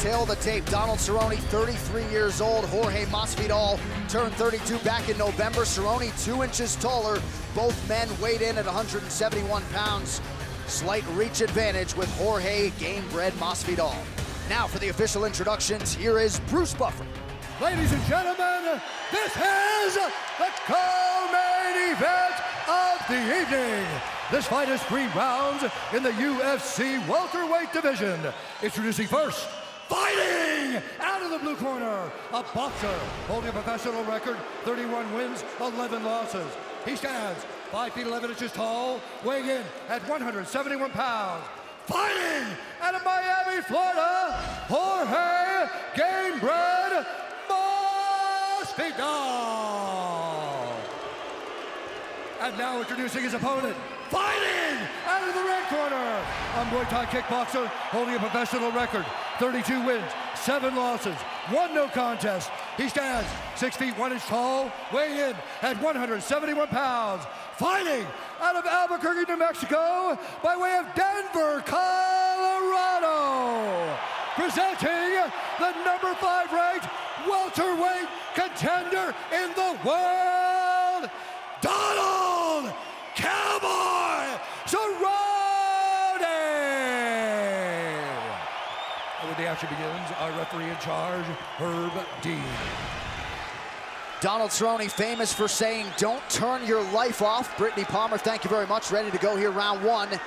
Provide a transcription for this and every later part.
tail the tape. Donald Cerrone, 33 years old. Jorge Masvidal turned 32 back in November. Cerrone 2 inches taller. Both men weighed in at 171 pounds. Slight reach advantage with Jorge game-bred Masvidal. Now for the official introductions, here is Bruce Buffer. Ladies and gentlemen, this is the co-main event of the evening. This fight is 3 rounds in the UFC welterweight division. Introducing first, fighting out of the blue corner, a boxer holding a professional record, 31 wins, 11 losses. He stands 5 feet 11 inches tall, weighing in at 171 pounds. Fighting out of Miami, Florida, Jorge game-bred Masvidal. And now introducing his opponent, fighting out of the red corner, a Muay Thai kickboxer holding a professional record, 32 wins, 7 losses, 1 no contest. He stands 6 feet 1 inch tall, weighing in at 171 pounds. Fighting out of Albuquerque, New Mexico, by way of Denver, Colorado. Presenting the number 5 ranked welterweight contender in the world, Donald Cowboy Cerrone! And when the action begins, our referee in charge, Herb Dean. Donald Cerrone, famous for saying, "Don't turn your life off." Brittany Palmer, thank you very much. Ready to go here, round 1.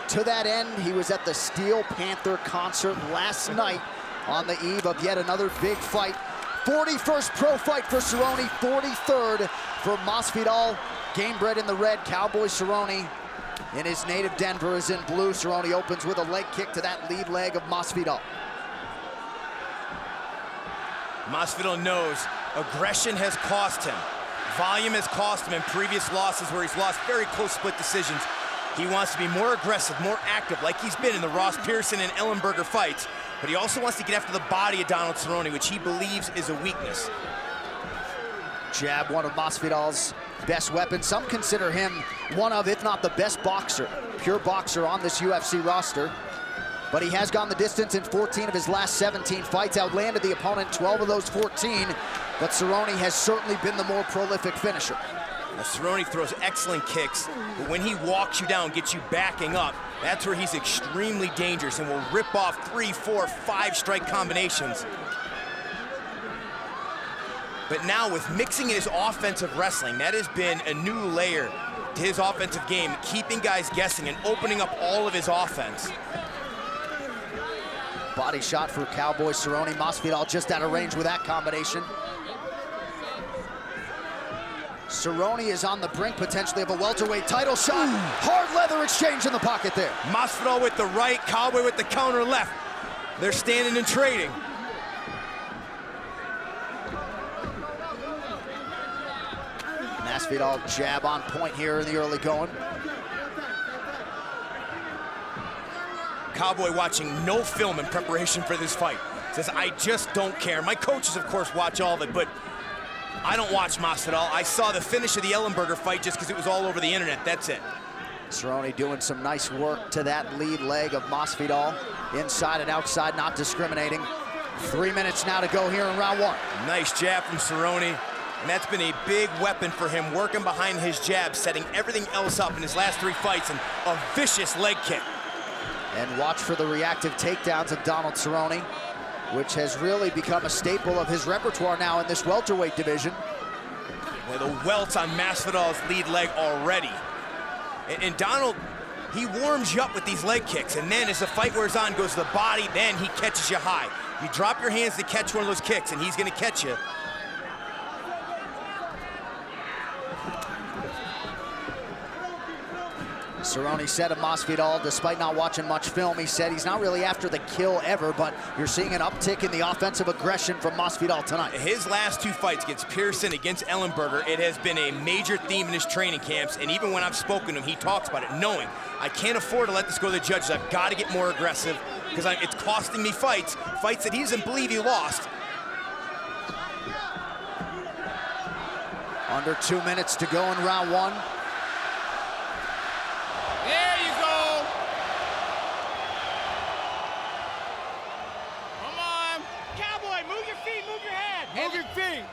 To that end, he was at the Steel Panther concert last night on the eve of yet another big fight. 41st pro fight for Cerrone, 43rd for Masvidal. Game-bred in the red, Cowboy Cerrone in his native Denver is in blue. Cerrone opens with a leg kick to that lead leg of Masvidal. Masvidal knows aggression has cost him. Volume has cost him in previous losses where he's lost very close split decisions. He wants to be more aggressive, more active, like he's been in the Ross Pearson and Ellenberger fights. But he also wants to get after the body of Donald Cerrone, which he believes is a weakness. Jab, one of Masvidal's best weapons. Some consider him one of, if not the best boxer, pure boxer on this UFC roster. But he has gone the distance in 14 of his last 17 fights, outlanded the opponent 12 of those 14, but Cerrone has certainly been the more prolific finisher. Now, Cerrone throws excellent kicks, but when he walks you down, gets you backing up, that's where he's extremely dangerous and will rip off 3, 4, 5 strike combinations. But now with mixing in his offensive wrestling, that has been a new layer to his offensive game, keeping guys guessing and opening up all of his offense. Body shot for Cowboy Cerrone. Masvidal just out of range with that combination. Cerrone is on the brink potentially of a welterweight title shot. Hard leather exchange in the pocket there. Masvidal with the right, Cowboy with the counter left. They're standing and trading. Masvidal jab on point here in the early going. Cowboy watching no film in preparation for this fight. Says, I just don't care. My coaches, of course, watch all of it, but I don't watch Masvidal. I saw the finish of the Ellenberger fight just because it was all over the internet. That's it. Cerrone doing some nice work to that lead leg of Masvidal. Inside and outside, not discriminating. 3 minutes now to go here in round 1. Nice jab from Cerrone. And that's been a big weapon for him, working behind his jab, setting everything else up in his last 3 fights, and a vicious leg kick. And watch for the reactive takedowns of Donald Cerrone, which has really become a staple of his repertoire now in this welterweight division. Well, the welts on Masvidal's lead leg already. And Donald, he warms you up with these leg kicks, and then as the fight wears on, goes to the body, then he catches you high. You drop your hands to catch one of those kicks, and he's gonna catch you. Cerrone said of Masvidal, despite not watching much film, he said he's not really after the kill ever, but you're seeing an uptick in the offensive aggression from Masvidal tonight. His last 2 fights against Pearson, against Ellenberger, it has been a major theme in his training camps, and even when I've spoken to him, he talks about it, knowing I can't afford to let this go to the judges. I've got to get more aggressive because it's costing me fights that he doesn't believe he lost. Under 2 minutes to go in round 1. There you go. Come on. Move your feet.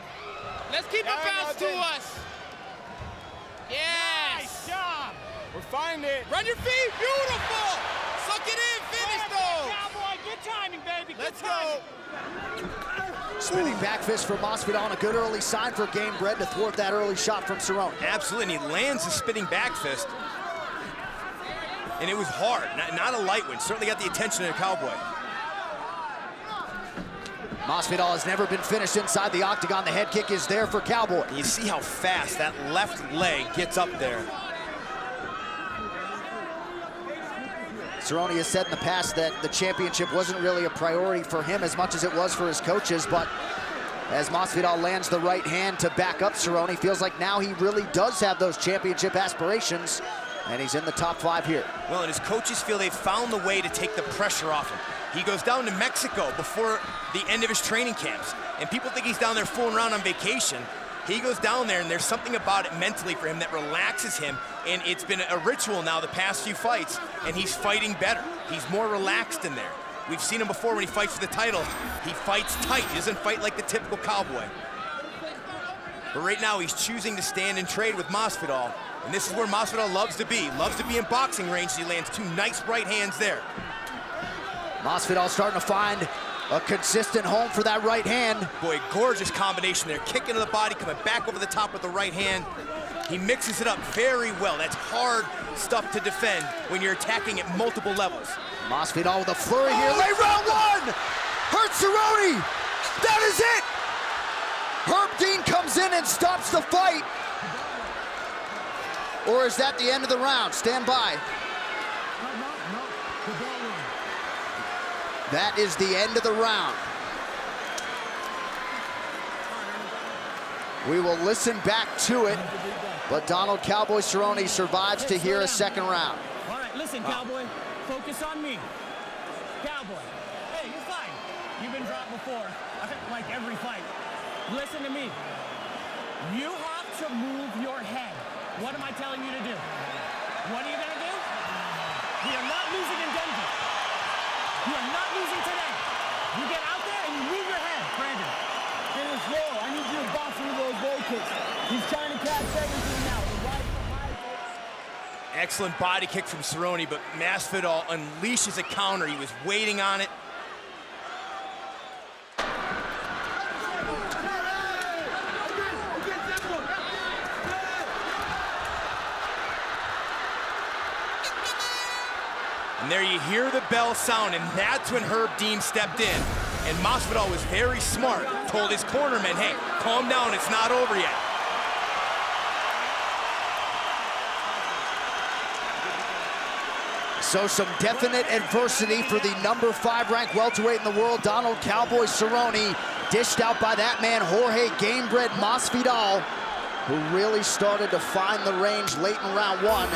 Let's keep it bounced to us. Yes. Nice job. We're finding it. Run your feet. Beautiful. Suck it in. Finish those. Cowboy, good timing, baby. Let's good timing. go. Spinning back fist for Masvidal, and a good early sign for Gamebred to thwart that early shot from Cerrone. Absolutely, and he lands the spinning back fist. And it was hard, not a light one. Certainly got the attention of the Cowboy. Masvidal has never been finished inside the octagon. The head kick is there for Cowboy. And you see how fast that left leg gets up there. Cerrone has said in the past that the championship wasn't really a priority for him as much as it was for his coaches, but as Masvidal lands the right hand to back up Cerrone, feels like now he really does have those championship aspirations, and he's in the top 5 here. Well, and his coaches feel they've found the way to take the pressure off him. He goes down to Mexico before the end of his training camps, and people think he's down there fooling around on vacation. He goes down there, and there's something about it mentally for him that relaxes him, and it's been a ritual now the past few fights, and he's fighting better. He's more relaxed in there. We've seen him before when he fights for the title. He fights tight. He doesn't fight like the typical Cowboy. But right now, he's choosing to stand and trade with Masvidal, and this is where Masvidal loves to be. Loves to be in boxing range. He lands 2 nice right hands there. Masvidal starting to find a consistent home for that right hand. Boy, gorgeous combination there. Kicking to the body, coming back over the top with the right hand. He mixes it up very well. That's hard stuff to defend when you're attacking at multiple levels. Masvidal with a flurry here. Late round 1! Hurts Cerrone! That is it! Herb Dean comes in and stops the fight. Or is that the end of the round? Stand by. That is the end of the round. We will listen back to it, but Donald Cowboy Cerrone survives to hear a second round. All right, listen, Cowboy. Focus on me. Cowboy. Hey, you're fine. You've been dropped before. Like every fight. Listen to me. You have to move your head. What am I telling you to do? What are you going to do? We are not losing in Denver. You are not losing today. You get out there and you move your head, Brandon. Finish low. I need you to bounce into those low kicks. He's trying to catch everything now. The right, the high kicks. Excellent body kick from Cerrone, but Masvidal unleashes a counter. He was waiting on it. And there you hear the bell sound, and that's when Herb Dean stepped in. And Masvidal was very smart, told his cornermen, hey, calm down, it's not over yet. So some definite adversity for the number 5 ranked welterweight in the world, Donald Cowboy Cerrone, dished out by that man, Jorge Gamebred Masvidal, who really started to find the range late in round 1.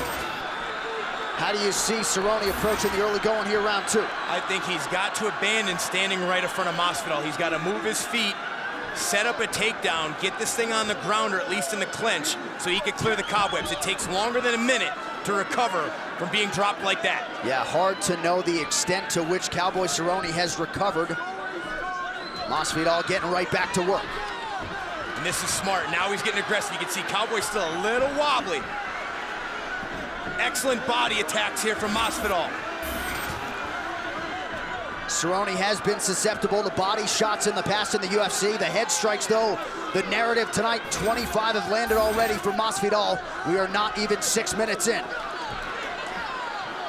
How do you see Cerrone approaching the early going here, round 2? I think he's got to abandon standing right in front of Masvidal. He's got to move his feet, set up a takedown, get this thing on the ground or at least in the clinch so he can clear the cobwebs. It takes longer than a minute to recover from being dropped like that. Yeah, hard to know the extent to which Cowboy Cerrone has recovered. Masvidal getting right back to work. And this is smart. Now he's getting aggressive. You can see Cowboy still a little wobbly. Excellent body attacks here from Masvidal. Cerrone has been susceptible to body shots in the past in the UFC. The head strikes, though, the narrative tonight, 25 have landed already for Masvidal. We are not even 6 minutes in.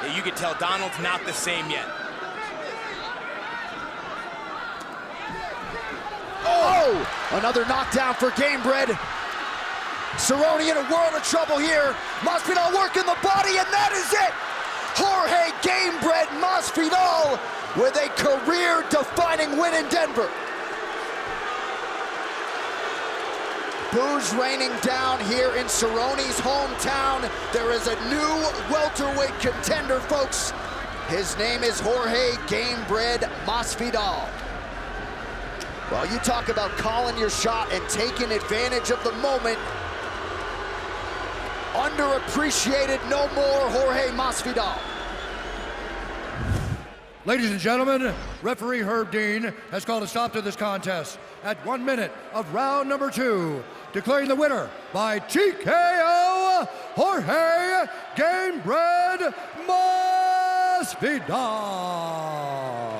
Yeah, you can tell Donald's not the same yet. Oh! Another knockdown for Gamebred. Cerrone in a world of trouble here. Masvidal working the body, and that is it! Jorge Gamebred Masvidal with a career-defining win in Denver. Boos raining down here in Cerrone's hometown. There is a new welterweight contender, folks. His name is Jorge Gamebred Masvidal. Well, you talk about calling your shot and taking advantage of the moment. Underappreciated no more, Jorge Masvidal. Ladies and gentlemen, referee Herb Dean has called a stop to this contest at 1 minute of round number 2, declaring the winner by TKO, Jorge Gamebred Masvidal.